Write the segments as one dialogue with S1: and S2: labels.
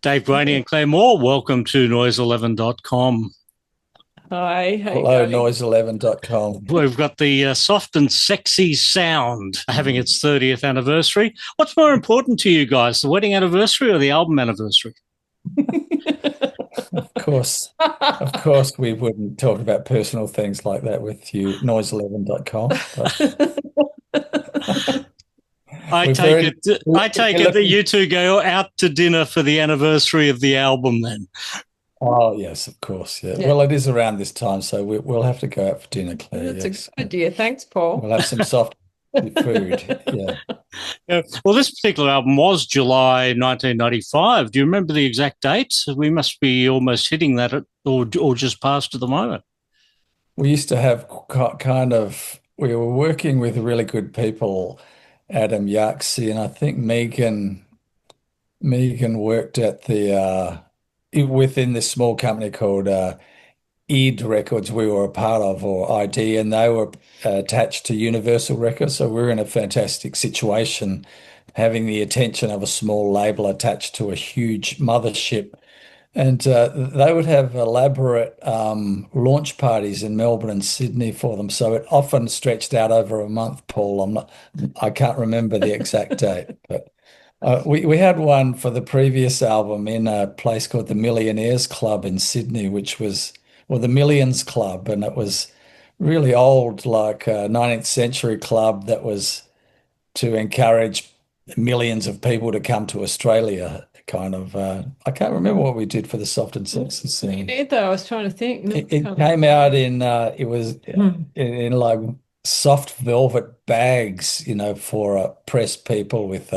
S1: Dave, Graney and Clare Moore, welcome to Noise11.com.
S2: Hi.
S3: Hello, Noise11.com.
S1: We've got the Soft and Sexy Sound having its 30th anniversary. What's more important to you guys, the wedding anniversary or the album anniversary?
S3: Of course, we wouldn't talk about personal things like that with you, Noise11.com.
S1: I take it that you two go out to dinner for the anniversary of the album then.
S3: Oh, yes, of course. Yeah. Well, it is around this time, so we'll have to go out for dinner, Claire.
S2: That's a good idea. Thanks, Paul.
S3: We'll have some soft food. Yeah.
S1: Well, this particular album was July 1995. Do you remember the exact date? We must be almost hitting that or just past at the moment.
S3: We used to have we were working with really good people, Adam Yaxi, and I think Megan worked at within this small company called ID Records we were a part of, or ID, and they were attached to Universal Records. So we were in a fantastic situation, having the attention of a small label attached to a huge mothership. And they would have elaborate launch parties in Melbourne and Sydney for them. So it often stretched out over a month, Paul. I can't remember the exact date, but we had one for the previous album in a place called the Millionaires Club in Sydney, the Millions Club, and it was really old, like a 19th century club that was to encourage millions of people to come to Australia. I can't remember what we did for the Soft and Sexy scene.
S2: Either. I was trying to think.
S3: It came out in in like soft velvet bags, for press people with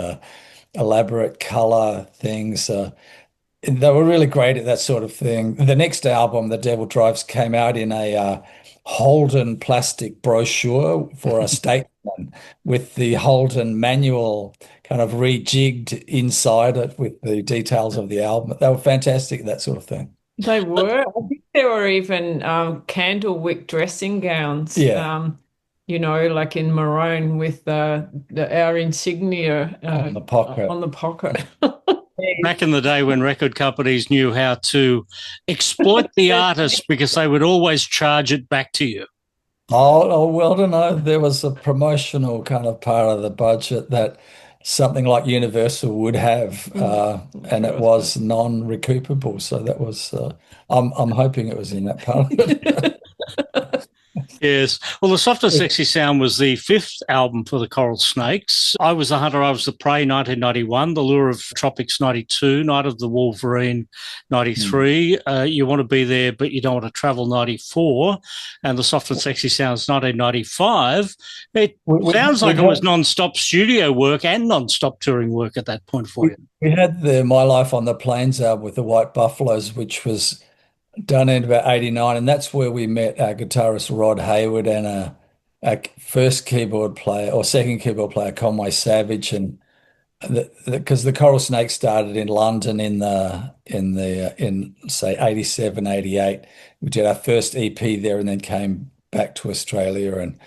S3: elaborate color things. They were really great at that sort of thing. The next album, The Devil Drives, came out in a Holden plastic brochure for a statesman with the Holden manual kind of rejigged inside it with the details of the album. They were fantastic, that sort of thing.
S2: They were. I think there were even candlewick dressing gowns.
S3: Yeah.
S2: Like in maroon with our insignia
S3: on the pocket.
S2: On the pocket.
S1: Back in the day when record companies knew how to exploit the artist because they would always charge it back to you.
S3: Oh, well, I don't know. There was a promotional kind of part of the budget that something like Universal would have, and it was non-recoupable. So that was, I'm hoping it was in that part of it.
S1: Yes. Well, The Soft and Sexy Sound was the fifth album for the Coral Snakes. I Was the Hunter, I Was the Prey, 1991, The Lure of Tropics, 92, Night of the Wolverine, 93, You Want to Be There But You Don't Want to Travel, 94, and The Soft and Sexy Sounds, 1995. It sounds like it was non-stop studio work and non-stop touring work at that point for you.
S3: We had the My Life on the Plains album with the White Buffaloes, which was done in about 89, and that's where we met our guitarist Rod Hayward and our first keyboard player or second keyboard player Conway Savage, and because the Coral Snakes started in London in say 87, 88. We did our first EP there and then came back to Australia, and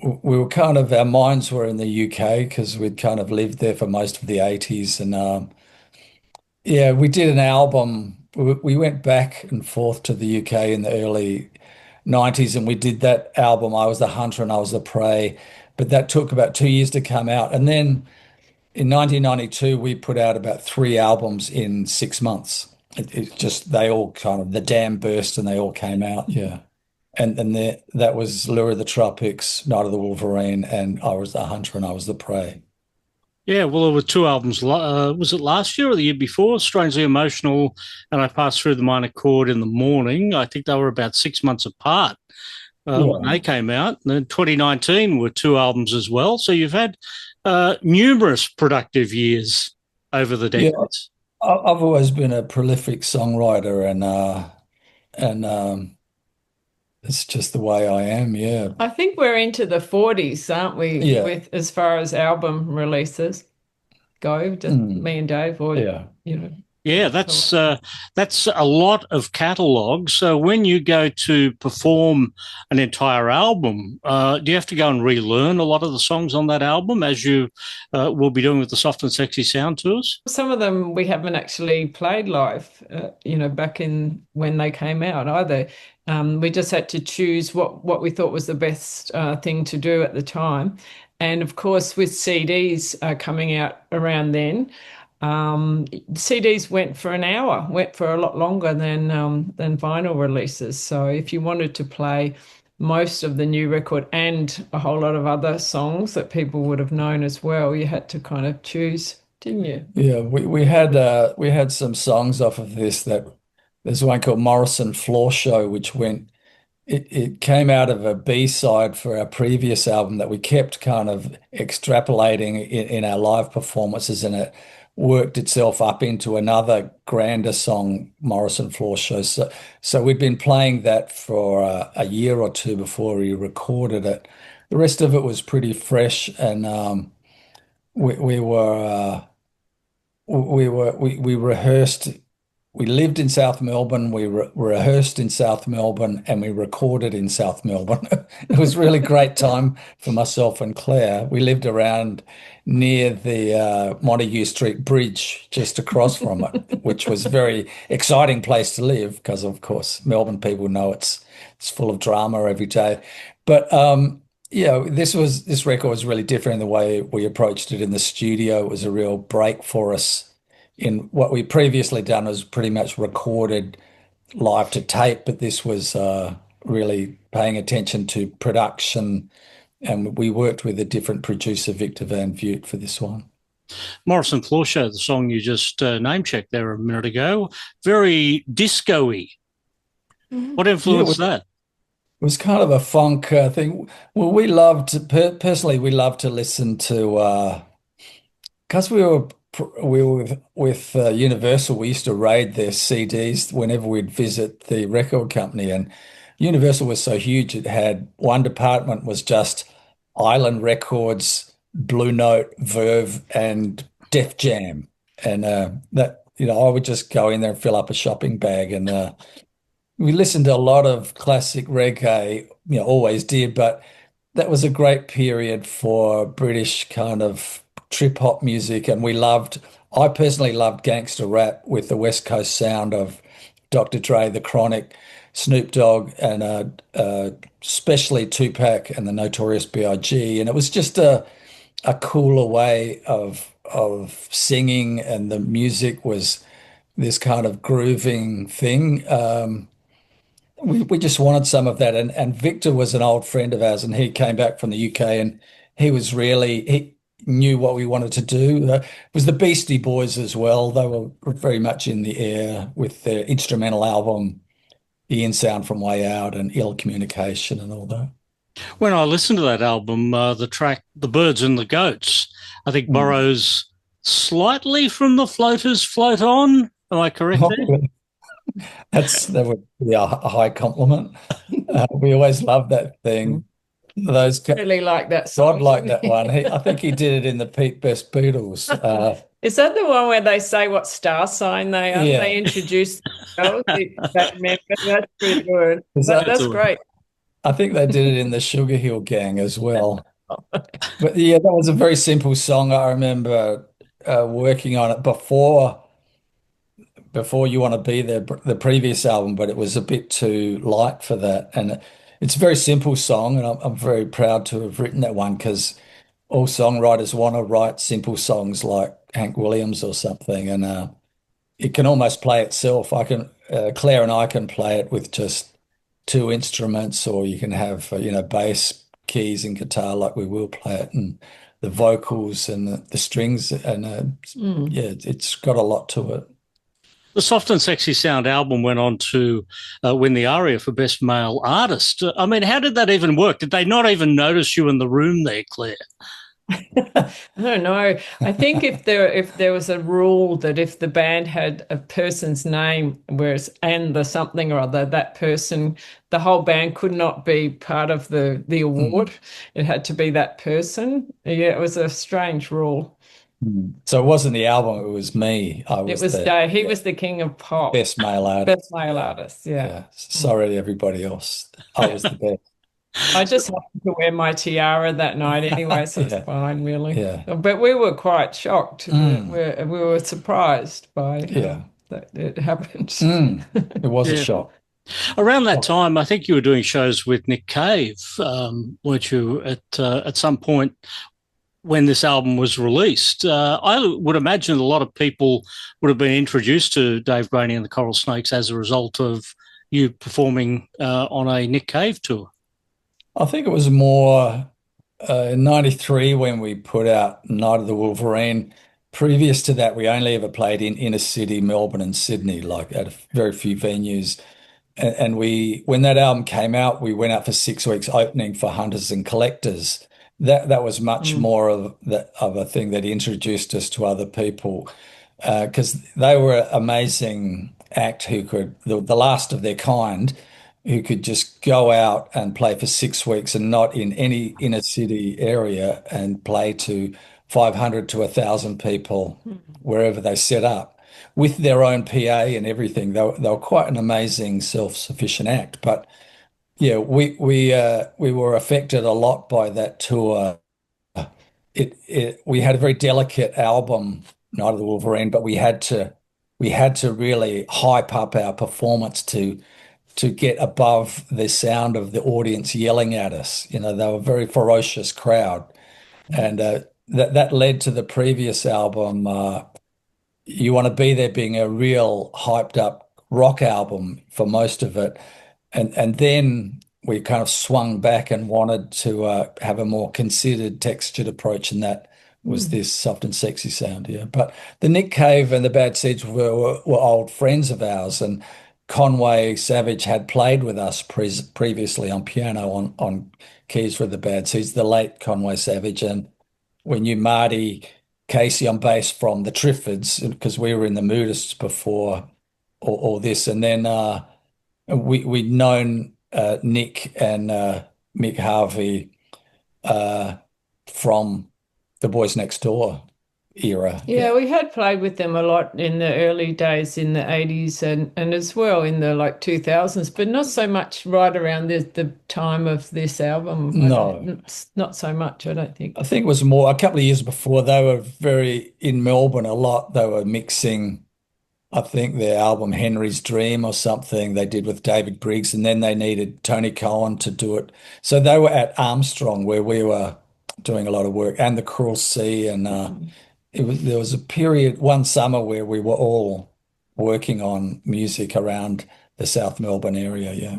S3: we were our minds were in the UK because we'd kind of lived there for most of the 80s, and we did an album. We went back and forth to the UK in the early 90s, and we did that album, I Was the Hunter and I Was the Prey, but that took about 2 years to come out. And then in 1992, we put out about 3 albums in 6 months. They all the dam burst and they all came out, yeah. And that was Lure of the Tropics, Night of the Wolverine, and I Was the Hunter and I Was the Prey.
S1: Yeah, well, there were 2 albums. Was it last year or the year before? Strangely Emotional and I Passed Through the Minor Chord in the Morning. I think they were about 6 months apart when they came out. And then 2019 were 2 albums as well. So you've had numerous productive years over the decades.
S3: Yeah, I've always been a prolific songwriter, and it's just the way I am, yeah.
S2: I think we're into the 40s, aren't we?
S3: Yeah.
S2: With as far as album releases go, just me and Dave, or
S1: Yeah, that's a lot of catalogue. So when you go to perform an entire album, do you have to go and relearn a lot of the songs on that album, as you will be doing with the Soft and Sexy Sound tours?
S2: Some of them we haven't actually played live, back in when they came out either. We just had to choose what we thought was the best thing to do at the time. And of course, with CDs coming out around then, CDs went for an hour, went for a lot longer than vinyl releases. So if you wanted to play most of the new record and a whole lot of other songs that people would have known as well, you had to kind of choose, didn't you?
S3: Yeah, we had some songs off of this that there's one called Morrison Floor Show, which it came out of a B-side for our previous album that we kept kind of extrapolating in our live performances, and it worked itself up into another grander song, Morrison Floor Show. So we'd been playing that for a year or two before we recorded it. The rest of it was pretty fresh, and we, we were we rehearsed. We lived in South Melbourne. We rehearsed in South Melbourne, and we recorded in South Melbourne. It was really great time for myself and Claire. We lived around near the Montague Street Bridge, just across from it, which was a very exciting place to live because, of course, Melbourne people know it's full of drama every day. But yeah, this record was really different in the way we approached it in the studio. It was a real break for us. In what we previously done was pretty much recorded live to tape, but this was really paying attention to production, and we worked with a different producer, Victor Van Vught, for this one.
S1: Morrison Floor Show, the song you just name checked there a minute ago, very disco-y. What influenced that?
S3: It was kind of a funk thing. Well, personally, we loved to listen to, because we were with Universal. We used to raid their CDs whenever we'd visit the record company, and Universal was so huge. It had one department was just Island Records, Blue Note, Verve, and Def Jam, and that I would just go in there and fill up a shopping bag, and we listened to a lot of classic reggae. Always did, but that was a great period for British kind of trip hop music, and I personally loved gangster rap with the West Coast sound of Dr. Dre, The Chronic, Snoop Dogg, and especially Tupac and the Notorious B.I.G. And it was just a cooler way of singing, and the music was this kind of grooving thing. We just wanted some of that, and Victor was an old friend of ours, and he came back from the UK, and he knew what we wanted to do. It was the Beastie Boys as well. They were very much in the air with their instrumental album, The In Sound from Way Out, and Ill Communication and all that.
S1: When I listened to that album, the track "The Birds and the Goats," I think borrows slightly from the Floaters Float On. Am I correct there?
S3: That would be a high compliment. We always loved that thing. Those
S2: Really like that
S3: God
S2: song.
S3: liked that one. I think he did it in the Pete Best Beatles.
S2: Is that the one where they say what star sign they are?
S3: Yeah.
S2: They introduce themselves. That member. That's pretty good. That's great.
S3: I think they did it in the Sugar Hill Gang as well. But yeah, that was a very simple song. I remember working on it before You Want to Be There, the previous album, but it was a bit too light for that. And it's a very simple song, and I'm very proud to have written that one, because all songwriters want to write simple songs like Hank Williams or something, and it can almost play itself. Claire and I can play it with just two instruments, or you can have bass, keys, and guitar like we will play it, and the vocals and the strings, and yeah, it's got a lot to it.
S1: The Soft and Sexy Sound album went on to win the ARIA for Best Male Artist. I mean, how did that even work? Did they not even notice you in the room there, Claire?
S2: I don't know. I think if there was a rule that if the band had a person's name, and the something or other, that person, the whole band could not be part of the award. It had to be that person. Yeah, it was a strange rule.
S3: So it wasn't the album, it was me. I
S2: It
S3: was
S2: was
S3: the
S2: He was the king of pop,
S3: best male artist.
S2: best male
S3: Yeah.
S2: artist. Yeah.
S3: Yeah. Sorry to everybody else. I was the best.
S2: I just happened to wear my tiara that night anyway, so it's
S3: Yeah.
S2: fine, really.
S3: Yeah.
S2: But we were quite shocked.
S3: Mm.
S2: We were surprised by
S3: Yeah.
S2: that it happened.
S3: Mm. It was a
S1: Yeah.
S3: shock.
S1: Around that time, I think you were doing shows with Nick Cave, weren't you? At some point when this album was released, I would imagine a lot of people would have been introduced to Dave Graney and the Coral Snakes as a result of you performing on a Nick Cave tour.
S3: I think it was more in '93 when we put out Night of the Wolverine. Previous to that, we only ever played in inner city Melbourne and Sydney, like at very few venues. And when that album came out, we went out for 6 weeks opening for Hunters and Collectors. That was much more of a thing that introduced us to other people because they were an amazing act who could the last of their kind who could just go out and play for 6 weeks and not in any inner city area and play to 500 to 1,000 people wherever they set up with their own PA and everything. They were quite an amazing self-sufficient act. But yeah, we were affected a lot by that tour. We had a very delicate album, Night of the Wolverine, but we had to really hype up our performance to get above the sound of the audience yelling at us. You know, they were a very ferocious crowd, and that led to the previous album. You Want to Be There being a real hyped up rock album for most of it. And then we kind of swung back and wanted to have a more considered, textured approach, and that was this soft and sexy sound, yeah. But the Nick Cave and the Bad Seeds were old friends of ours, and Conway Savage had played with us previously on piano on keys for the Bad Seeds, the late Conway Savage, and we knew Marty Casey on bass from the Triffids because we were in the Moodists before all this, and then we'd known Nick and Mick Harvey from the Boys Next Door era.
S2: Yeah, we had played with them a lot in the early days in the 80s and as well in the like 2000s, but not so much right around the time of this album.
S3: No,
S2: Not so much, I don't think.
S3: I think it was more a couple of years before. They were very in Melbourne a lot. They were mixing, I think, their album Henry's Dream or something they did with David Briggs, and then they needed Tony Cohen to do it. So they were at Armstrong where we were doing a lot of work, and the Cruel Sea, and there was a period one summer where we were all working on music around the South Melbourne area. Yeah.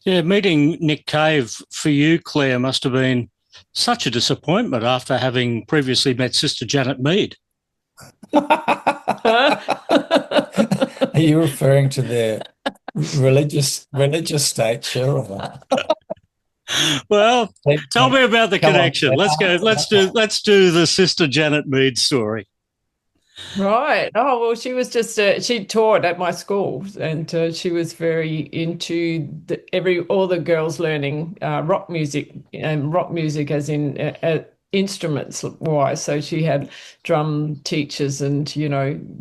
S1: Yeah, meeting Nick Cave for you, Claire, must have been such a disappointment after having previously met Sister Janet Mead.
S3: Are you referring to their religious stature?
S1: Well, tell me about the connection. Let's go. Let's do the Sister Janet Mead story.
S2: Right. Oh, well, she was just she taught at my school, and she was very into all the girls learning rock music, and rock music as in instruments wise. So she had drum teachers and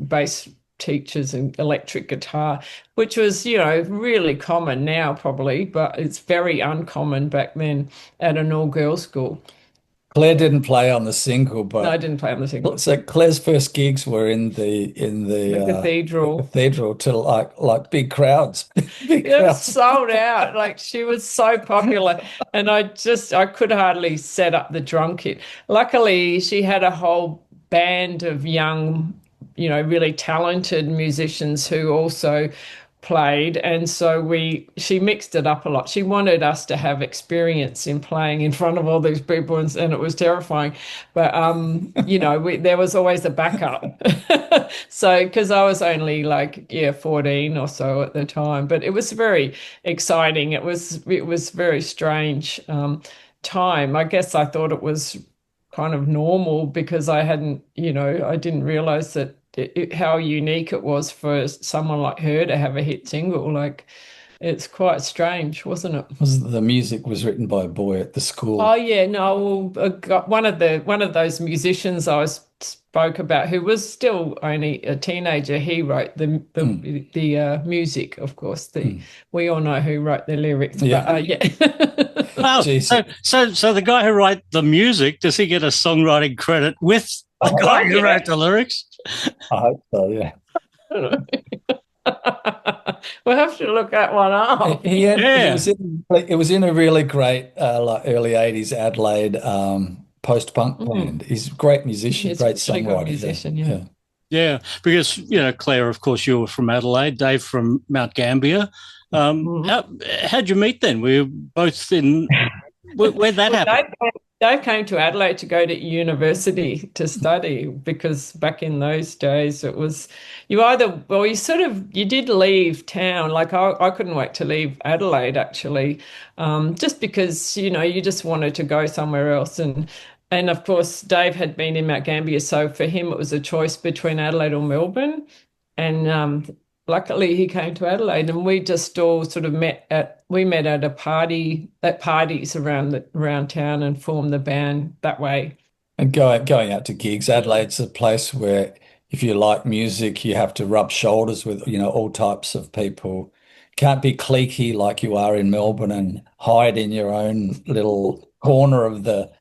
S2: bass teachers and electric guitar, which was really common now probably, but it's very uncommon back then at an all-girls school.
S3: Claire didn't play on the single,
S2: No, I
S3: but
S2: didn't play on the single.
S3: so Claire's first gigs were in the
S2: Cathedral.
S3: cathedral to like big crowds. Big
S2: It was
S3: crowds.
S2: sold out. Like she was so popular, and I could hardly set up the drum kit. Luckily, she had a whole band of young, really talented musicians who also played, and so she mixed it up a lot. She wanted us to have experience in playing in front of all these people, and it was terrifying, but there was always a backup. So because I was only 14 or so at the time, but it was very exciting. It was very strange time. I guess I thought it was kind of normal because I didn't realize that how unique it was for someone like her to have a hit single. Like, it's quite strange, wasn't it?
S3: The music was written by a boy at the school.
S2: Oh yeah, no. Well, one of those musicians I was spoke about, who was still only a teenager, he wrote the music, of course. We all know who wrote the lyrics,
S3: Yeah.
S2: but yeah.
S1: Oh,
S3: Jesus.
S1: so the guy who wrote the music, does he get a songwriting credit with the guy who wrote the lyrics?
S3: I hope so, yeah.
S2: We'll have to look that one up.
S3: It was in a really great like early 80s Adelaide post-punk band. He's a great musician,
S2: He's
S3: great
S2: a really good
S3: songwriter.
S2: musician,
S3: yeah.
S1: Yeah, because, Claire, of course, you were from Adelaide, Dave from Mount Gambier. How'd you meet then? We were both in... Where'd that happen?
S2: Dave came to Adelaide to go to university to study, because back in those days it was you did leave town. Like I couldn't wait to leave Adelaide, actually, just because you just wanted to go somewhere else, and of course Dave had been in Mount Gambier, so for him it was a choice between Adelaide or Melbourne, and luckily he came to Adelaide, and we just all sort of met at a party, at parties around town, and formed the band that way.
S3: And going out to gigs, Adelaide's a place where if you like music, you have to rub shoulders with, all types of people. Can't be cliquey like you are in Melbourne and hide in your own little corner of the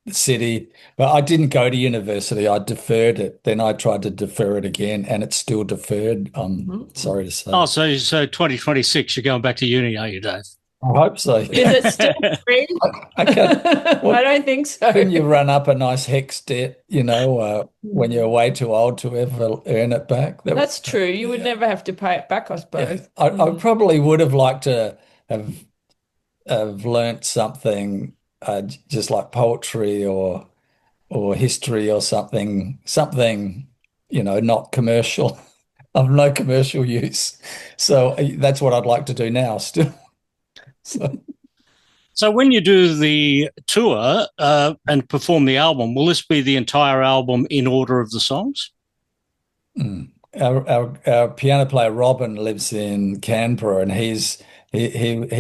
S3: city. But I didn't go to university. I deferred it. Then I tried to defer it again, and it's still deferred. I'm sorry to say.
S1: Oh, so 2026, you're going back to uni, are you, Dave?
S3: I hope so.
S2: Is it still free?
S3: I
S2: don't think so.
S3: Can you run up a nice HECS debt, when you're way too old to ever earn it back?
S2: That's true. You would never have to pay it back, I suppose.
S3: Yeah. I probably would have liked to have learnt something, just like poetry or history or something, not commercial, of no commercial use. So that's what I'd like to do now still.
S1: So when you do the tour and perform the album, will this be the entire album in order of the songs?
S3: Our piano player Robin lives in Canberra, and he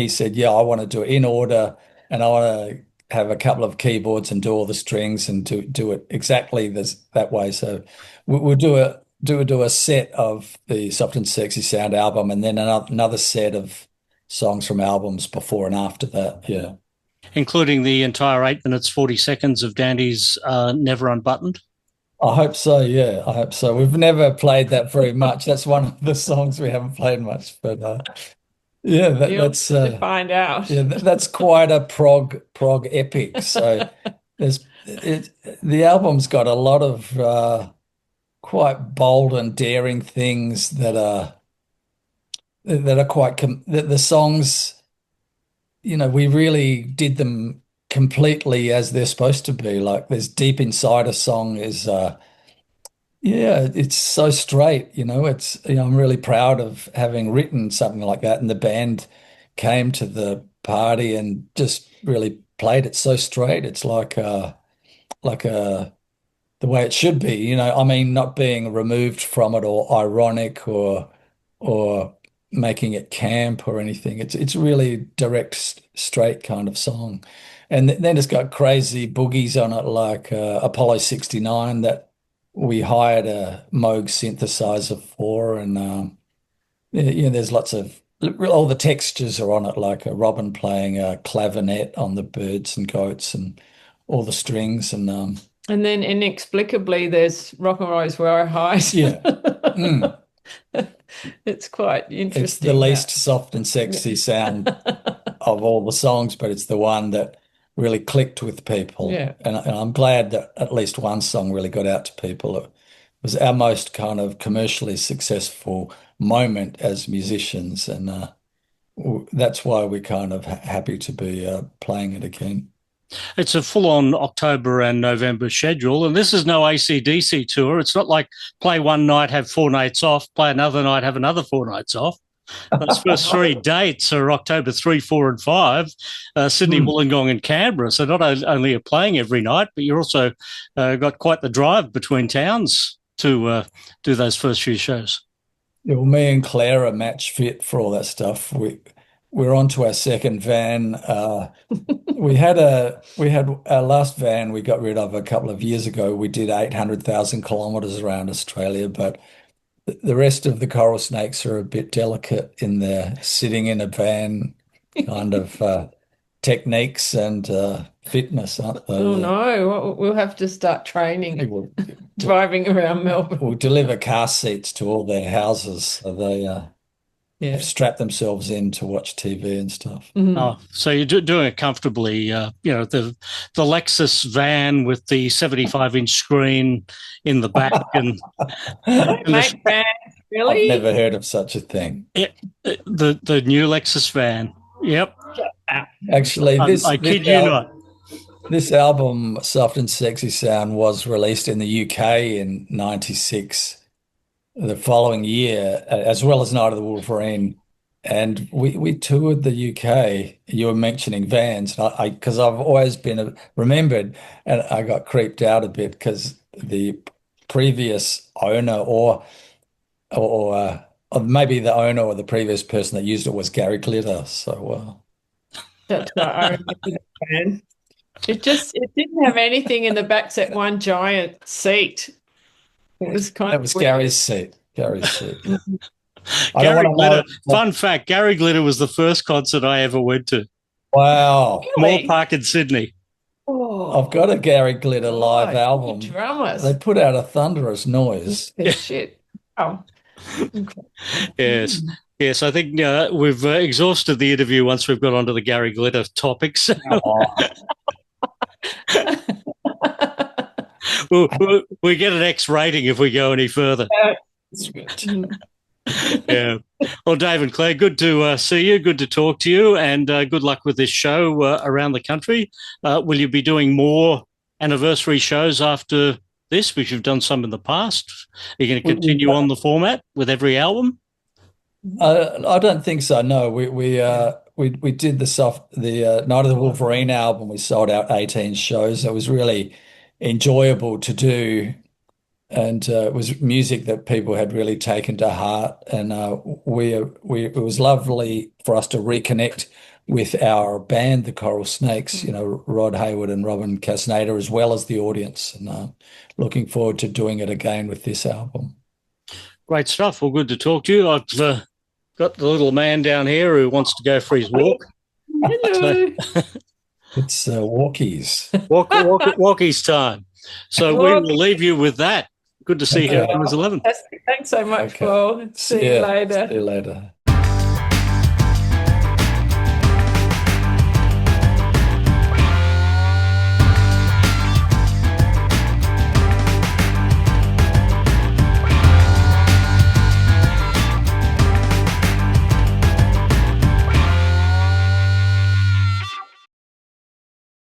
S3: said, "Yeah, I want to do it in order, and I want to have a couple of keyboards and do all the strings and do it exactly that way." So we'll do a set of the Soft and Sexy Sound album, and then another set of songs from albums before and after that. Yeah,
S1: including the entire 8 minutes 40 seconds of Dandy's Never Unbuttoned.
S3: I hope so. Yeah, I hope so. We've never played that very much. That's one of the songs we haven't played much, but yeah, that's
S2: to find out.
S3: Yeah, that's quite a prog epic. So the album's got a lot of quite bold and daring things that are quite the songs. We really did them completely as they're supposed to be. Like there's Deep Inside a song is it's so straight, it's I'm really proud of having written something like that, and the band came to the party and just really played it so straight. It's like the way it should be, I mean, not being removed from it or ironic or making it camp or anything. It's really direct, straight kind of song. And then it's got crazy boogies on it, like Apollo 69 that we hired a Moog synthesizer for, and there's lots of all the textures are on it, like a Robin playing a clavinet on the birds and goats and all the strings, and
S2: then inexplicably there's Rock and Roll's Where I Hide.
S3: Yeah.
S2: It's quite interesting.
S3: It's the least soft and sexy sound of all the songs, but it's the one that really clicked with people.
S2: Yeah.
S3: And I'm glad that at least one song really got out to people. It was our most kind of commercially successful moment as musicians, and that's why we're kind of happy to be playing it again.
S1: It's a full-on October and November schedule, and this is no AC/DC tour. It's not like play one night, have 4 nights off, play another night, have another 4 nights off. Those first 3 dates are October 3, 4 and 5, Sydney, Wollongong and Canberra. So not only are playing every night, but you're also got quite the drive between towns to do those first few shows.
S3: Yeah, well, me and Claire are match fit for all that stuff. we're on to our second van. We had our last van we got rid of a couple of years ago. We did 800,000 kilometers around Australia, but the rest of the coral snakes are a bit delicate in their sitting in a van kind of techniques and fitness, aren't they?
S2: Oh no, we'll have to start training,
S3: We'll,
S2: driving around Melbourne.
S3: we'll deliver car seats to all their houses so they
S2: Yeah.
S3: strap themselves in to watch TV and stuff.
S1: Oh, so you're doing it comfortably. The Lexus van with the 75-inch screen in the back, and
S2: Make fans, really?
S3: I've never heard of such a thing.
S1: The new Lexus van. Yep.
S3: Actually,
S1: I kid you not.
S3: This album, Soft and Sexy Sound, was released in the UK in '96, the following year, as well as Night of the Wolverine. And we toured the UK. You were mentioning vans, because I've always been remembered, and I got creeped out a bit because the previous owner, or maybe the owner or the previous person that used it was Gary Glitter. So
S2: That's right. I remember that van. It didn't have anything in the back except one giant seat. It was kind
S3: that
S2: of
S3: was
S2: weird.
S3: Gary's seat. Gary's seat.
S1: Gary Glitter. Fun fact: Gary Glitter was the first concert I ever went to.
S3: Wow.
S1: Moore Park in Sydney.
S2: Oh,
S3: I've got a Gary Glitter live album.
S2: Drummers.
S3: They put out a thunderous noise.
S2: Shit. Oh.
S1: Yes. Yes, I think we've exhausted the interview once we've got onto the Gary Glitter topics. we get an X rating if we go any further. Yeah. Well, Dave and Claire, good to see you. Good to talk to you, and good luck with this show around the country. Will you be doing more anniversary shows after this, which you've done some in the past? Are you going to continue on the format with every album?
S3: I don't think so. No, we did the Night of the Wolverine album. We sold out 18 shows. It was really enjoyable to do, and it was music that people had really taken to heart. And it was lovely for us to reconnect with our band, the Coral Snakes. You know, Rod Hayward and Robin Casnader, as well as the audience. And looking forward to doing it again with this album.
S1: Great stuff. Well, good to talk to you. I've got the little man down here who wants to go for his walk.
S2: Hello.
S3: It's walkies.
S1: Walkies time. So we will leave you with that. Good to see you, Noise11.
S2: Thanks so much, Paul. See you later.
S3: See you later.